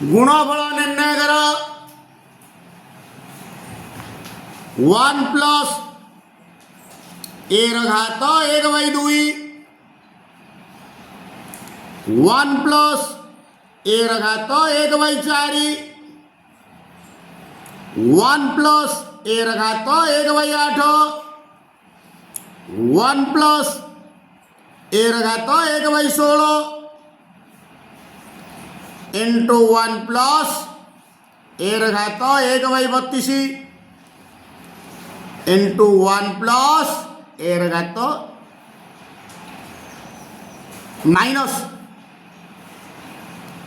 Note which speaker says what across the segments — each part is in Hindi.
Speaker 1: गुणफल निर्णय कर 1 प्लस ए घात 1/2 1 प्लस ए घात 1/4 1 प्लस ए घात 1/8 1 प्लस ए घात 1/16 इंटू 1 प्लस ए घात 1/32 इंटू 1 प्लस ए घात माइनस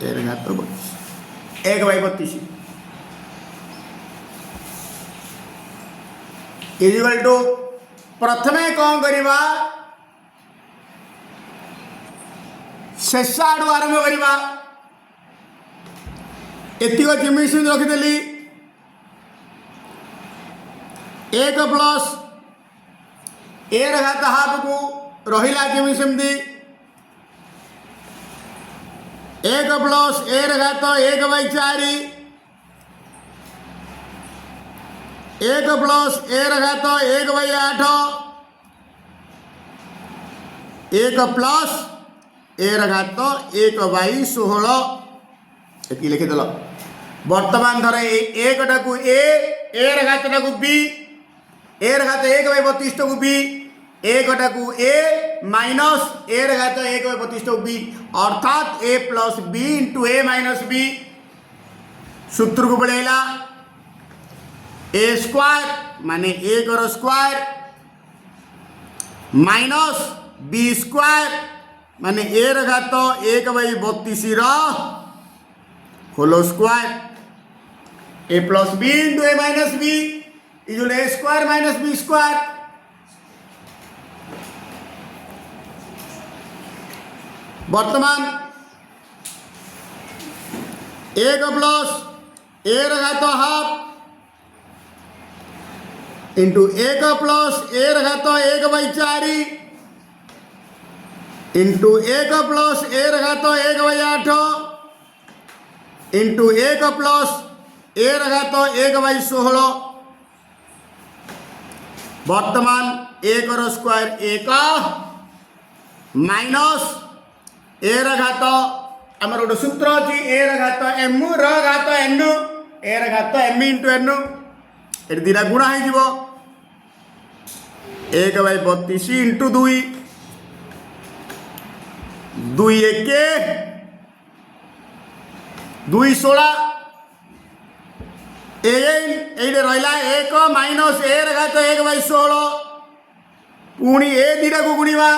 Speaker 1: ए घात 1/32 इक्वल टू प्रथमे कौन करिबा शेष आड़ू आरंभ करिबा एतिक जिमिस रखिदेली 1 प्लस ए घात हाफ को रहिला जिमि सेमती 1 प्लस ए घात 1/4 1 प्लस ए घात 1/8 1 प्लस ए घात 1/16 ये लिखिदेल। बर्तमान धर एकटा को ए घातटा को बी ए घात 1/32 को बी एकटा को ए माइनस ए घात 1/32 को बी अर्थात ए plus b into a minus b सूत्र को बढ़ेला ए स्क्वायर माने 1 स्क्वायर माइनस बी स्क्वायर माने ए घात 1/32 whole square A plus b into a minus B equal A square minus b square. वर्तमान 1 प्लस ए घात हाफ इंटू 1 प्लस ए घात 1/4 इंटू 1 प्लस ए घात 1/8 इंटू 1 प्लस ए घात 1/16। वर्तमान 1 स्क्वायर 1 माइनस ए घात आमर गोटे सूत्र अच्छी ए घात एम घात एन ए घात एम इंटू एन ये दीटा गुणा हो 1/32 इंटू 2 2 1 2 16 ये रहा 1 माइनस ए घात 1/16 पुणी ए दीटा को गुणवा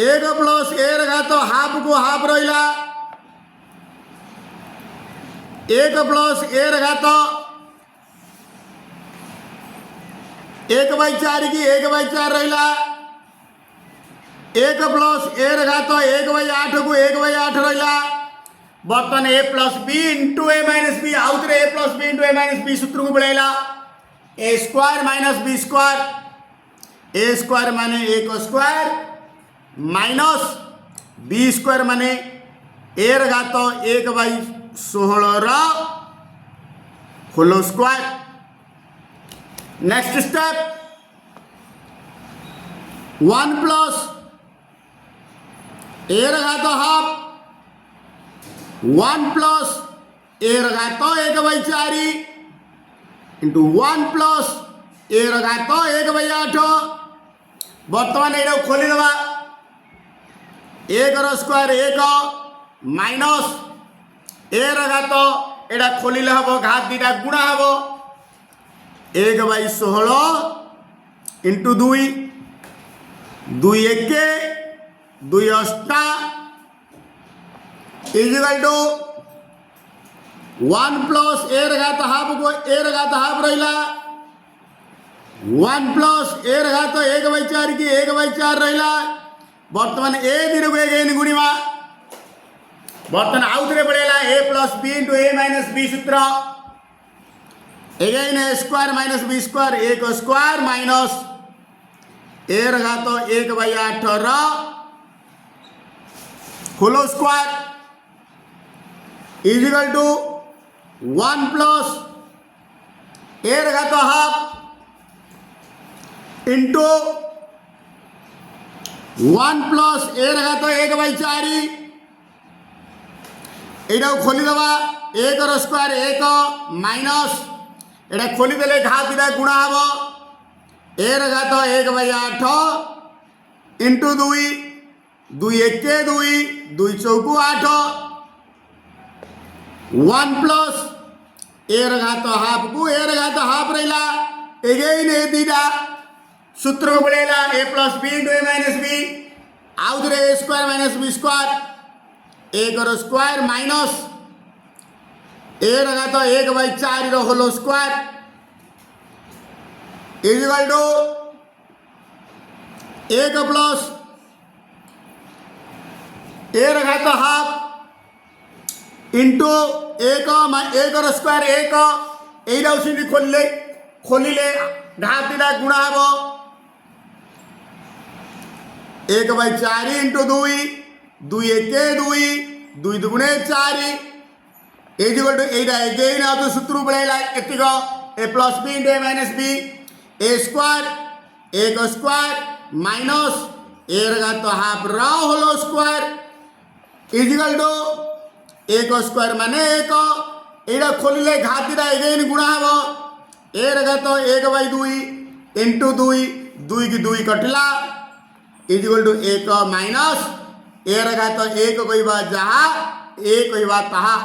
Speaker 1: 1 प्लस ए घात हाफ को हाफ रहा 1 प्लस ए घात 1/4 की 1/4 रहा 1 प्लस ए घात 1/8 को 1/8 रहा। बर्तमान ए plus b into a minus b आउ थे ए plus b into a minus b सूत्र को बढ़ेला ए स्क्वायर माइनस बी स्क्वायर ए स्क्वायर माने 1 स्क्वायर माइनस बी स्क्वायर माने ए घात 1/16 whole square. Next step 1 plus a घात हाफ 1 प्लस ए घात 1/4 इंटू 1 प्लस ए घात 1/8। बर्तमान ये खोली दबा 1 स्क्वायर 1 माइनस ए घात एटा खोलिले हम घात दीटा गुणा हम 1/16 into 2 2 1 2 8 equal to 1 plus a घात हाफ को ए घात हाफ रहा 1 प्लस ए घात 1/4 की 1/4 रहा। बर्तमान ए दिन को एक गुणवा बर्तमान आउ थे बढ़ेगा a plus b into a minus b सूत्र again a square minus b square 1 square minus a घात 1/8 whole square is equal to 1 plus a घात हाफ इंटू 1 प्लस ए घात 1/4 एटा खोलीदे 1 स्क्वायर 1 माइनस एटा खोलीदे घात दुटा गुणा हम ए घात 1/8 इंटू 2 2 1 2 2 चौक 8 1 प्लस ए घात हाफ को ए घात हाफ रहा एगेन ए दीटा सूत्र को बढ़ेगा a plus b into a minus b आउ थे a square minus b square 1 square minus a घात 1/4 whole square is equal to 1 plus a घात हाफ इंटू 1 स्क्वायर 1 यहीटा उसी खोलिले घात दुटा गुणा हम 1/4 इंटू 2 2 1 2 2 2 4 इक्वल टू एटा एगेन आउ सूत्र बढ़ेगा एतिक a plus b into a minus b a square 1 square minus a घात हाफ होलो स्क्वायर इक्वल टू 1 स्क्वायर माने 1 एटा खोलिले घात दुटा एगेन गुणा हम ए घात 1/2 इंटू 2 2 की 2 कटिला इक्वल टू 1 माइनस ए घात 1 कहवा जहाँ ए कहवा ताहा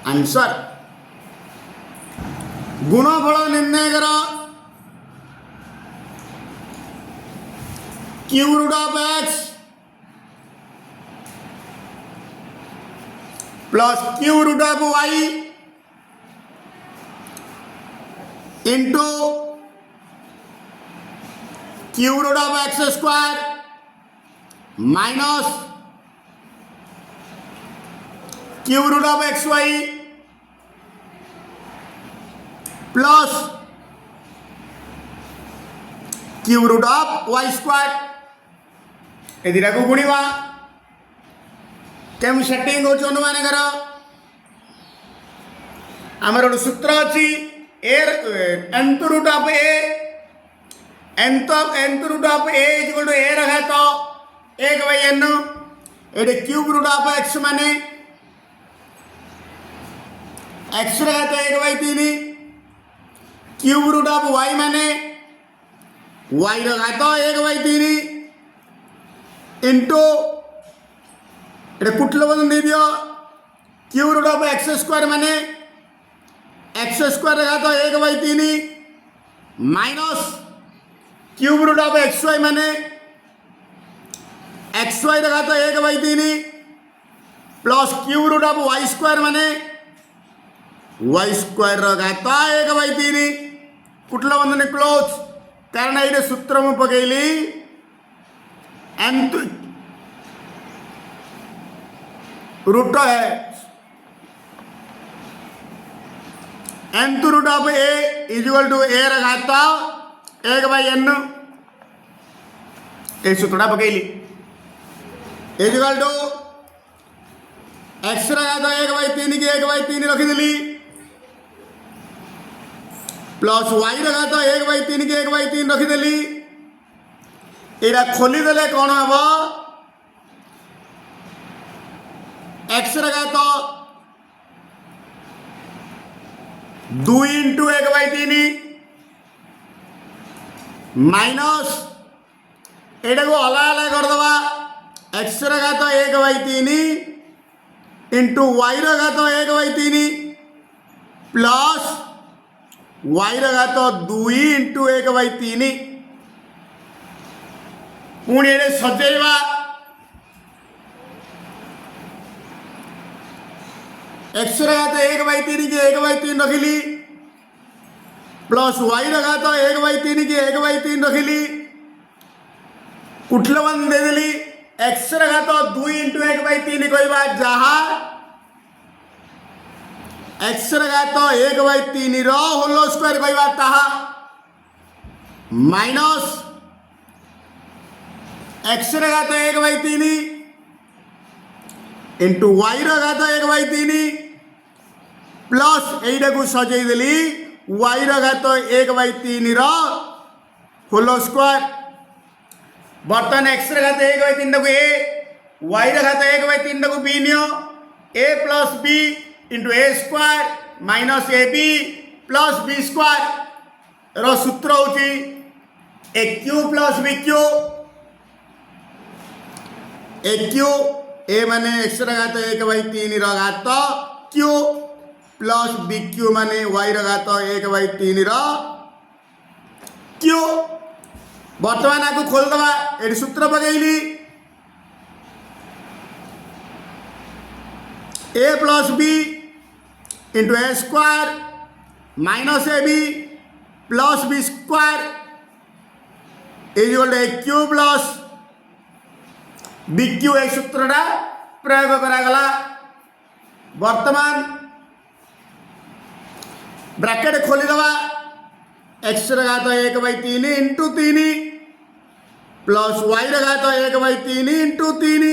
Speaker 1: आंसर गुणफल निर्णय कर cube root of x plus cube root of y into cube root of x square minus cube root of x y plus cube root of y square ए दुटा को गुणिबा केम सेटिंग हो अनुमानकर आमर गोटे सूत्र अच्छी nth root of a nth root of a equal to a घात 1/n ये क्यूब रूट ऑफ एक्स माने एक्स घात 1/3 क्यूब रूट ऑफ वाई माने वाई घात 1/3 इंटू ये कुटल बंधन दे दियो cube root of x square माने एक्स स्क्वायर घात 1/3 minus cube root of x y माने एक्स वाई घात 1/3 plus cube root of y square माने वाई स्क्वायर घात 1/3 कुटल बंधन क्लोज कारण ये सूत्र मु पकईली nth रूट है nth root of a equal to a घात 1/n ये सूत्रटा पकईली इक्वल टू एक्स घात 1/3 की 1/3 रखीदेली प्लस वाई घात 1/3 की 1/3 रखीदेली यहाँ खोलीदे कौन हम एक्स घात 2 इंटू 1/3 माइनस एटा को अलग अलग करदे एक्स घात 1/3 इंटू वाई घात 1/3 प्लस वाई घात 2 इंटू 1/3 पुणी ये सजेवा एक्स घात 1/3 की 1/3 रखिली प्लस वाई घात 1/3 की 1/3 रखिली कुटल बंद देदेली एक्स घात 2 इंटू 1/3 कहवा जहाँ एक्स घात 1/3 होलो स्क्वायर कहवा ताहा माइनस एक्स घात 1/3 इंटू वाई घात 1/3 प्लस यहीटा को सजेदेली वाई घात 1/3 होल स्क्वायर। बर्तमान एक्स घात 1/3 टाक ए वाई घात 1/3 टाक बी नियो a plus b into a square minus a b plus b square रो सूत्र होची a cube plus b cube. A cube a माने एक्स घात 1/3 घात क्यू प्लस बी क्यू माने वाई घात 1/3 क्यू। बर्तमान आपको खोलदवा ये सूत्र पकईली a plus b into a square minus a b plus b square equal to a cube plus b cube. ए सूत्रटा प्रयोग करागला। बर्तमान ब्रैकेट खोलीदवा एक्स घात 1/3 इंटू 3 प्लस वाई घात 1/3 इंटू 3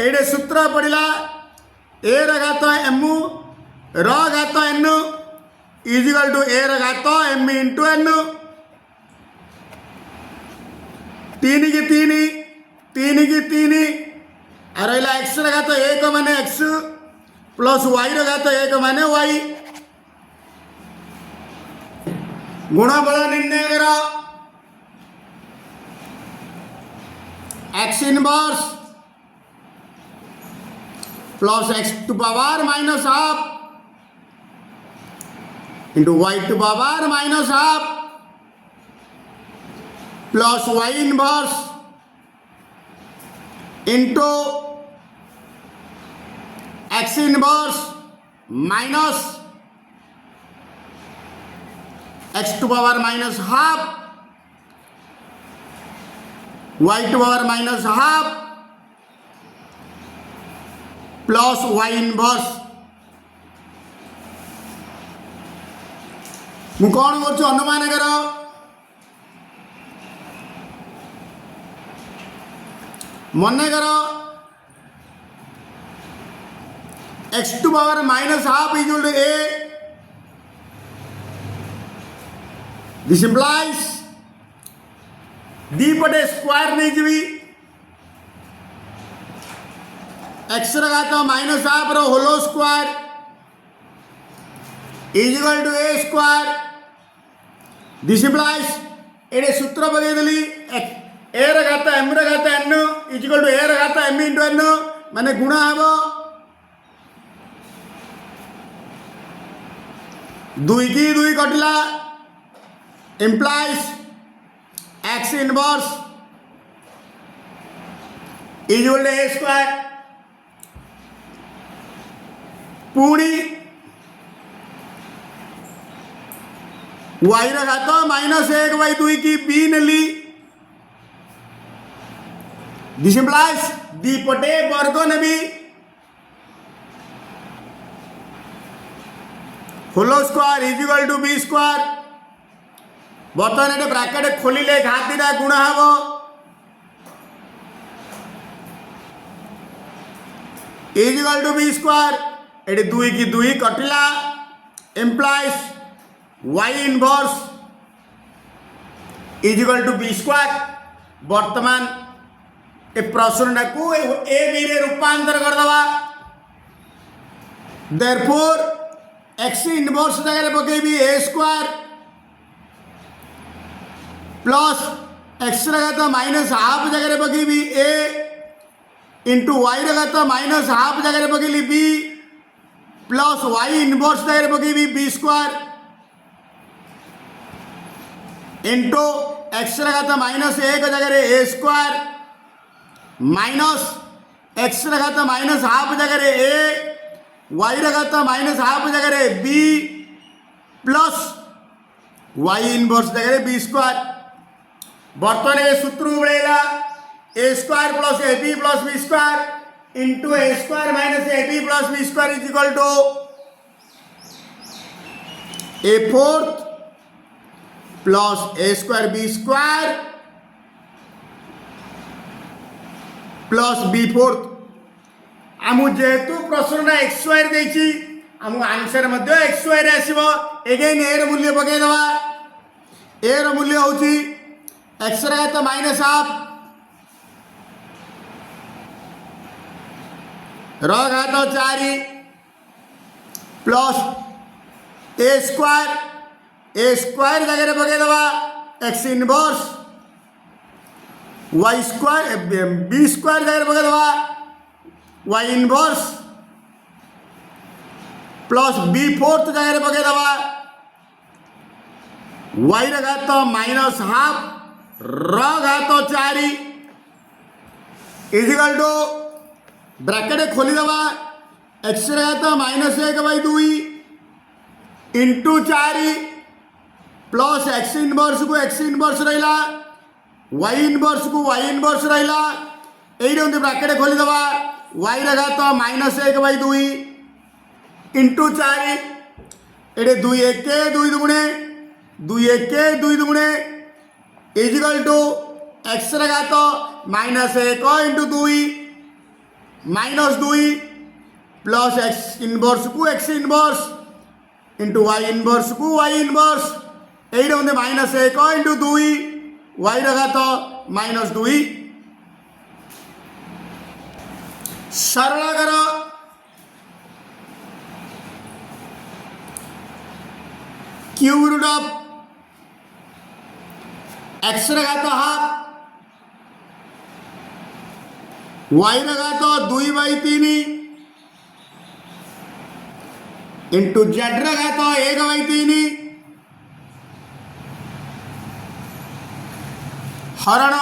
Speaker 1: ये सूत्र पड़ा ए घात एम घात एन इजिकल टू ए घात एम इंटू एन। 3 की 3 3 की 3 रहा एक्स घात 1 माने एक्स प्लस वाई घात 1 माने वाई। गुणफल निर्णय करो x inverse plus x to power minus half into y to power minus half plus y inverse into x inverse minus x to power minus half y to power minus half plus y inverse. मु कौन कर अनुमान कर मन कर x to power minus half equal to a. This implies the पटे स्क्वायर नहीं जी एक्स घात माइनस हाफ रो whole square equal to A square. This implies ये सूत्र पकईदेली ए घात एम घात एन इजिकल टू ए घात एम इंटू एन माने गुणा हम 2 की 2 कटिला implies x inverse equal to a square पूरी y घात -1/2 की b नेली। दिस इम्प्लाइज दी पटे वर्ग नेबी whole square equal to b square. बर्तमान ये ब्रैकेट खोलिले घात दिटा गुणा हम इजिकल टू बी स्क्वायर ये 2 की 2 कटिला implies y inverse equal to b square. बर्तमान ए प्रश्न को ए बी रे रूपांतर करदवा। देयरफॉर एक्स इनवर्स जगह पकेबी ए स्क्वायर प्लस एक्स घात माइनस हाफ जगह पकेबी ए इंटू वाई घात माइनस हाफ जगह पकेली बी प्लस वाई इनवर्स जगह पकेबी बी स्क्वायर इंटू एक्स घात -1 जगह ए स्क्वायर माइनस एक्स घात माइनस हाफ जगह ए वाई घात माइनस हाफ जगह बी प्लस वाई इनवर्स जगह बी स्क्वायर। बर्तमान ये सूत्र उड़ेगा a square plus a b plus b square into a square minus a b plus b square is equal to a fourth plus a square b square plus b fourth आमु जेहेतु प्रश्न एक्स वाई देछि आमु आंसर मध्य एक्स वाई रे आसीबो अगेन ए र मूल्य पकै दवा ए र मूल्य होछि एक्स रे घात माइनस हाफ र घात 4 प्लस ए स्क्वायर जगह पकै दवा x inverse y square b square जगह पकै दवा y inverse plus b fourth जगह पकै दवा वाई र घात माइनस हाफ र घात 4 इजिकल टू ब्रैकेट खोली दवा एक्स र घात minus 1/2 into 4 plus x inverse को एक्स इनवर्स रहा वाई इनवर्स को वाई इनवर्स रहा ये ब्रैकेट खोली दवा वाई र घात माइनस 1/2 इंटू 4 ये 2 1 2 दुगुणे 2 1 2 दुगुणे इजिकल टू एक्स र घात minus 1 into 2 minus 2 plus x inverse को x inverse into y inverse को वाई इनवर्स ये माइनस 1 इंटू 2 वाई र घात माइनस 2 सरल कर क्यूब रूट ऑफ एक्स र घात हाफ वाई र घात 2/3 इंटू जेड र घात 1/3 हरण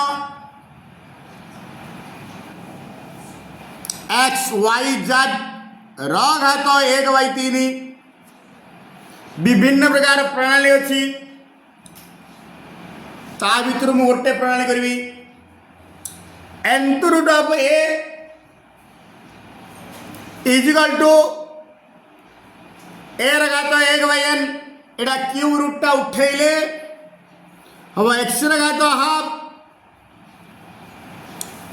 Speaker 1: एक्स वाई जेड र घात 1/3 विभिन्न प्रकार प्रणाली अच्छी ता भीतर मु गोटे प्रणाली करी nth root of a equal to a र घात 1/n एटा क्यूब रूट उठेले हम एक्स र घात हाफ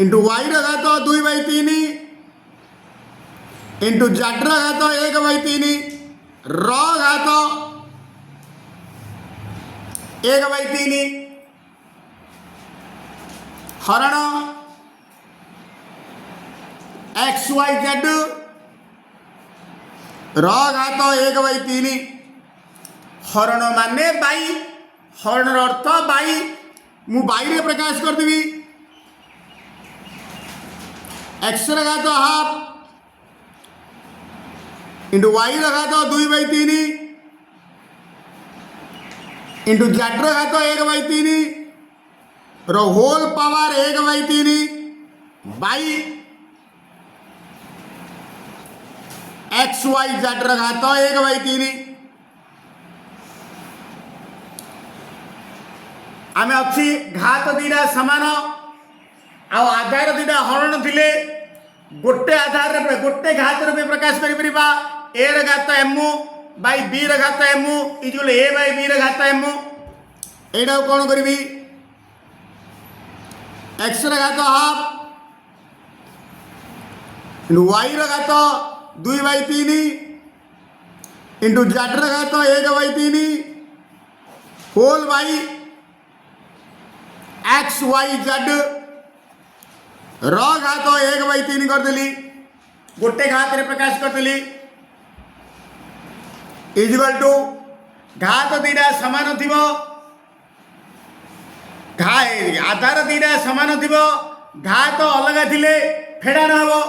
Speaker 1: इंटू वाई र घात 2/3 इंटू जेड र घात 1/3 र घात 1/3 हरण एक्स वाई जेड र घात 1/3 हरण माने बाई हरण अर्थ बाई मु बाई रे प्रकाश कर देबी एक्स र घात हाफ इंटू वाई र घात 2/3 इंटू जेड र घात 1/3 रो whole power 1/3 by x y z र घात 1/3 आम अच्छी घात दीटा सामान आधार दीटा हरण थिले गोटे आधार गोटे घात रूपे प्रकाश कर ए र घात एमु बाई बी र घात एमु इक्वल ए बाई बी र घात एमु एटा कौन करी एक्स र घात हाफ वाई र घात 2/3 इंटू जेड र घात 1/3 whole by x y z र घात 1/3 करदेली गोटे घात रे प्रकाश करदेली इजिकल टू घात दीटा सामान थिबो आधार दीटा सामान थिबो घात अलग थिले फेडाण हबो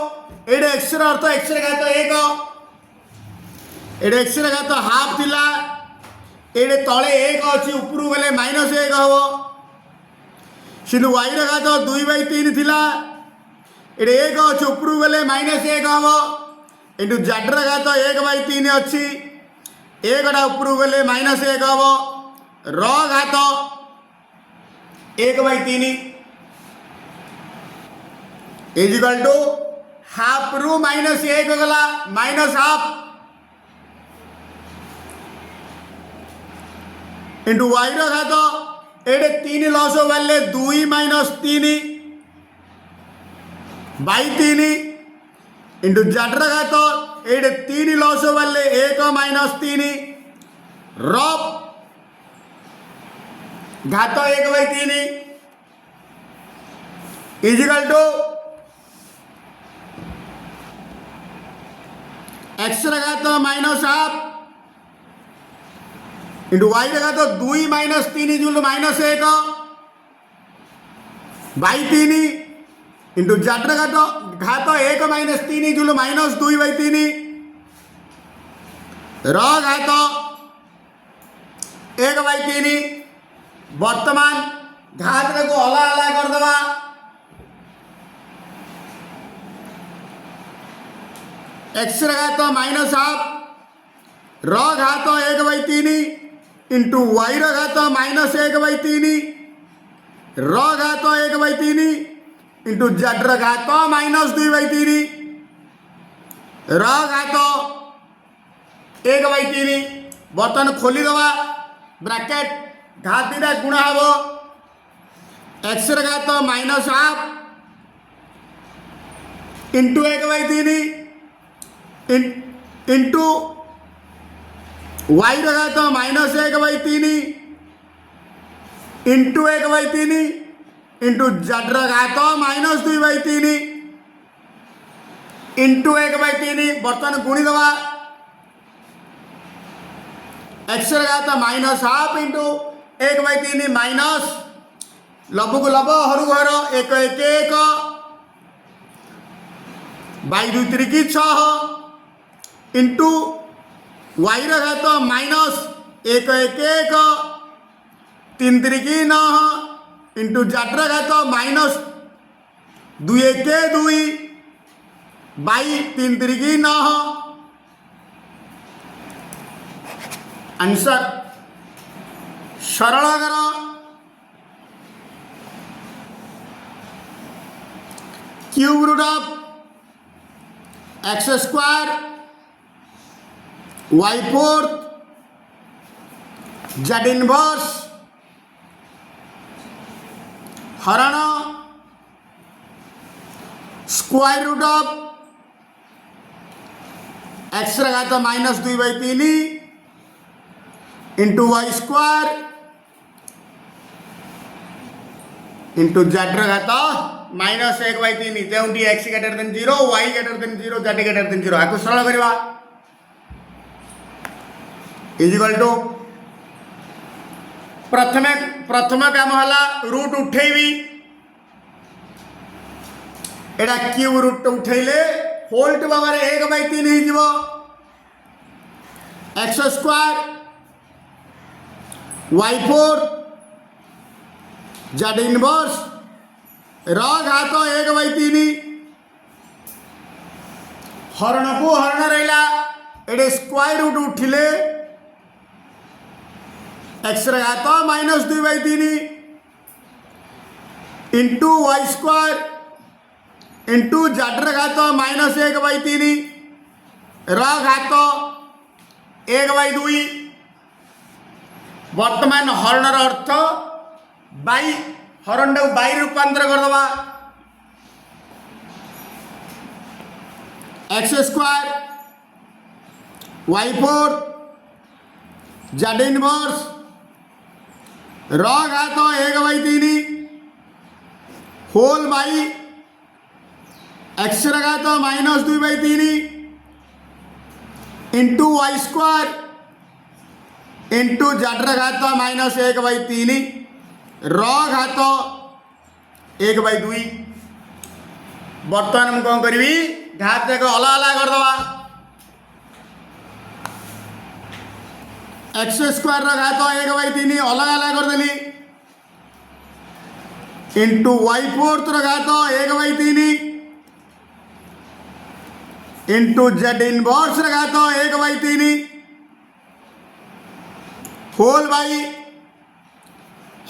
Speaker 1: एडे एक्स र अर्थ एक्स रे घात 1 एडे एक्स रे घात हाफ थिला एडे तळे 1 अछि ऊपरू गले -1 हबो सिनु वाई र घात 2/3 थिला एडे 1 अछि ऊपरू गले -1 हबो इंटू जेड र घात 1/3 अछि 1 टा ऊपरू गले -1 हबो र घात 1/3 इजिकल टू हाफ रु -1 गला माइनस हाफ इंटू वाई र घात एडे 3 लॉस वाले 2 - 3 बाई तीन इंटू जड्र घात ये तीन लॉस वाले 1 माइनस 3 रब घात 1/3 इजिकल टू एक्स घात माइनस हाफ इंटू वाई घात 2 माइनस 3 जुल माइनस 1 बाई 3 इंटू जड्र घात 1 माइनस 3 जुल माइनस 2/3 र घात 1/3 वर्तमान घात को अला अला करदे एक्स घात माइनस हाफ र घात 1/3 इंटू वाई घात माइनस 1/3 र घात 1/3 इंटू जड्र घात माइनस 2/3 र घात 1/3 बर्तन खोली दवा ब्रैकेट घात दीटा गुणा हम एक्स घात minus half into 1/3 into y घात माइनस 1/3 इंटू 1/3 इंटू जड्र घात माइनस 2/3 इंटू 1/3 बर्तन गुणी दवा एक्स घात माइनस हाफ इंटू 1/3 माइनस लबु को लब हरू घर 1 1 1 बाई 2 3 6 इंटू वाई घात माइनस 1 1 1 3 3 9 इंटू जड्र घात माइनस 2 1 2 बाई 3 3 9 आंसर सरल कर cube root of x square y fourth z inverse हरण स्क्वायर रूट ऑफ एक्स घात minus 2/3 into y square into z घात माइनस 1/3 जो x greater than 0 y greater than 0 z greater than 0 आपको सरल करवा इजिकल टू प्रथम काम है रूट उठेबी एटा क्यूब रूट उठेले होल टू पावर 1/3 हो x square y fourth z inverse र घात 1/3 हरण को हरण रहा ये स्क्वायर रूट उठिले एक्स घात minus 2/3 into y square into z घात माइनस 1/3 र घात 1/2 वर्तमान हरणर अर्थ बाई हरण टाक बाई रूपांतर करदे x square y fourth z inverse र घात 1/3 होल बाई एक्स घात minus 2/3 into y square into z घात माइनस 1/3 र घात 1/2 बर्तमान मुझे कौन करी घात एक अला अला करदे एक्स स्क्वायर घात 1/3 अलग अलग करदेली इंटू वाई फोर्थ घात 1/3 इंटू जेड इनवर्स घात 1/3 होल बाई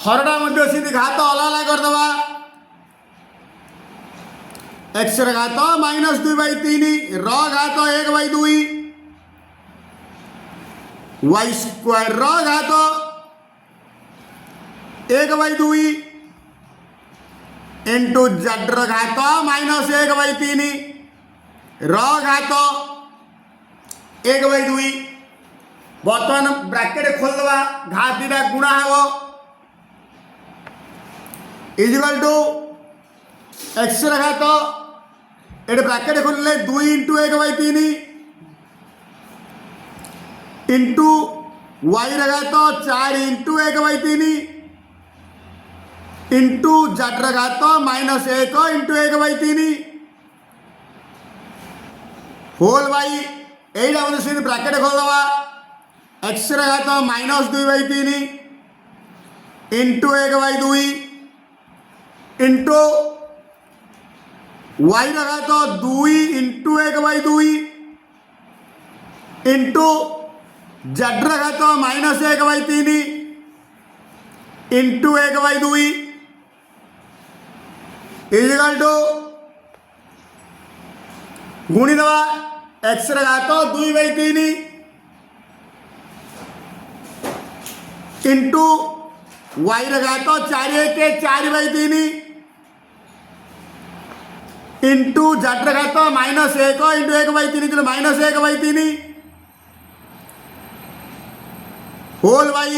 Speaker 1: हरडा मध्य सीधी घात अलग अलग करदे एक्स घात माइनस 2/3 र घात 1/2 वाई स्क्वायर र घात 1/2 इंटू जड्र घात माइनस 1/3 र घात 1/2 बर्तमान ब्रैकेट खोलदे घात दीटा गुणा हम इजिकल टू एक्स घात ये ब्रैकेट खोलिले 2 इंटू 1/3 इंटू वाई घात 4 इंटू 1/3 इंटू जड्र घात माइनस 1 इंटू 1/3 होल बाई यहीटा मुझे ब्रैकेट खोलदे एक्स घात माइनस 2/3 इंटू 1/2 इंटू वाई घात 2 इंटू 1/2 इंटू जड्र घात माइनस 1/3 इंटू 1/2 इजिकल टू गुणी दवा एक्स घात 2/3 इंटू वाई घात 4/3 इंटू जड्र घात minus 1 into 1/3 minus 1/3 whole by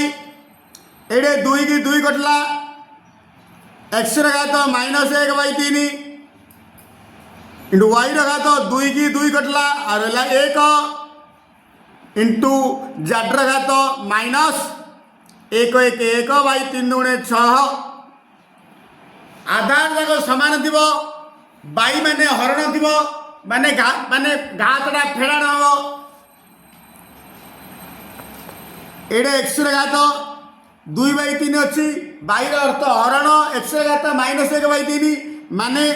Speaker 1: एडे 2 की 2 कटला एक्स घात माइनस 1/3 इंटू वाई घात 2 की 2 कटला और 1 इंटू जड्र घात माइनस 1 1 1 बाई 3 गुणे 6 आधार जाक सामान थी बाई माने हरण थी माने घातटा फेड़ाण हम एडे एक्स घात 2/3 अच्छी बाई अर्थ हरण एक्स घात माइनस 1/3 माने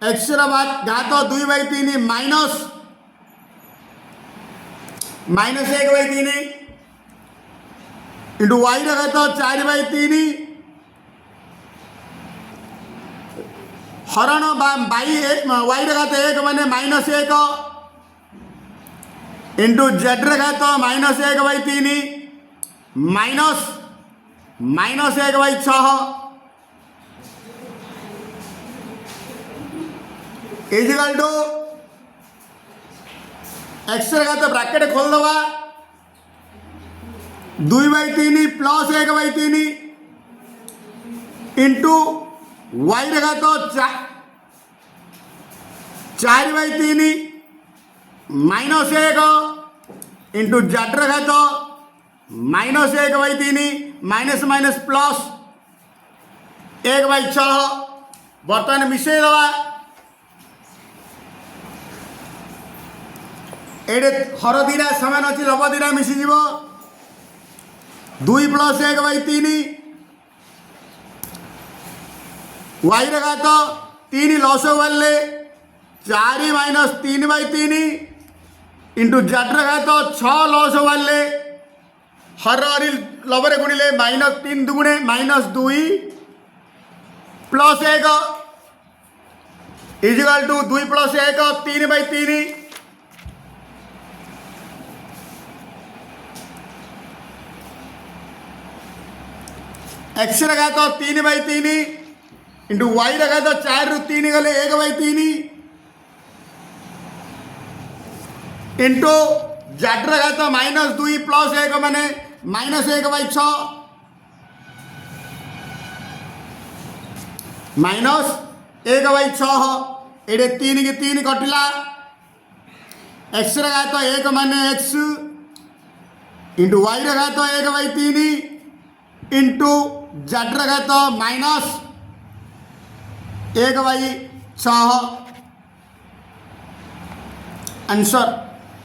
Speaker 1: एक्स घात 2/3 माइनस 1/3 इंटू वाई घात 4/3 हरण बाई वाई घात 1 माने माइनस 1 इंटू जड्र घात minus 1/3 minus 1/6 equal to x घात ब्रैकेट खोलदे 2/3 प्लस 1/3 इंटू वाई घात 4/3 माइनस 1 इंटू जड्र घात माइनस 1/3 माइनस माइनस प्लस 1/6 बर्तमान मिसई दवा एडे हर दीटा सामान अच्छी लभ दीटा मिसीज 2 प्लस 1/3 वाई घात 3 लस वाले 4 माइनस 3/3 इंटू जड्र घात 6 लस वाले हर हरी लभरे गुणिले माइनस 3 दुगुणे minus 2 plus 1 equal to 2 plus 1 3/3 x घात 3/3 इंटू वाई घात 4 रु 3 गले 1/3 इंटू जड्र घात माइनस 2 प्लस 1 माने माइनस 1/6 माइनस 1/6 ये 3 की 3 कटिला एक्स घात 1 माने एक्स इंटू वाई घात 1/3 इंटू जड्र घात माइनस 1/6 आंसर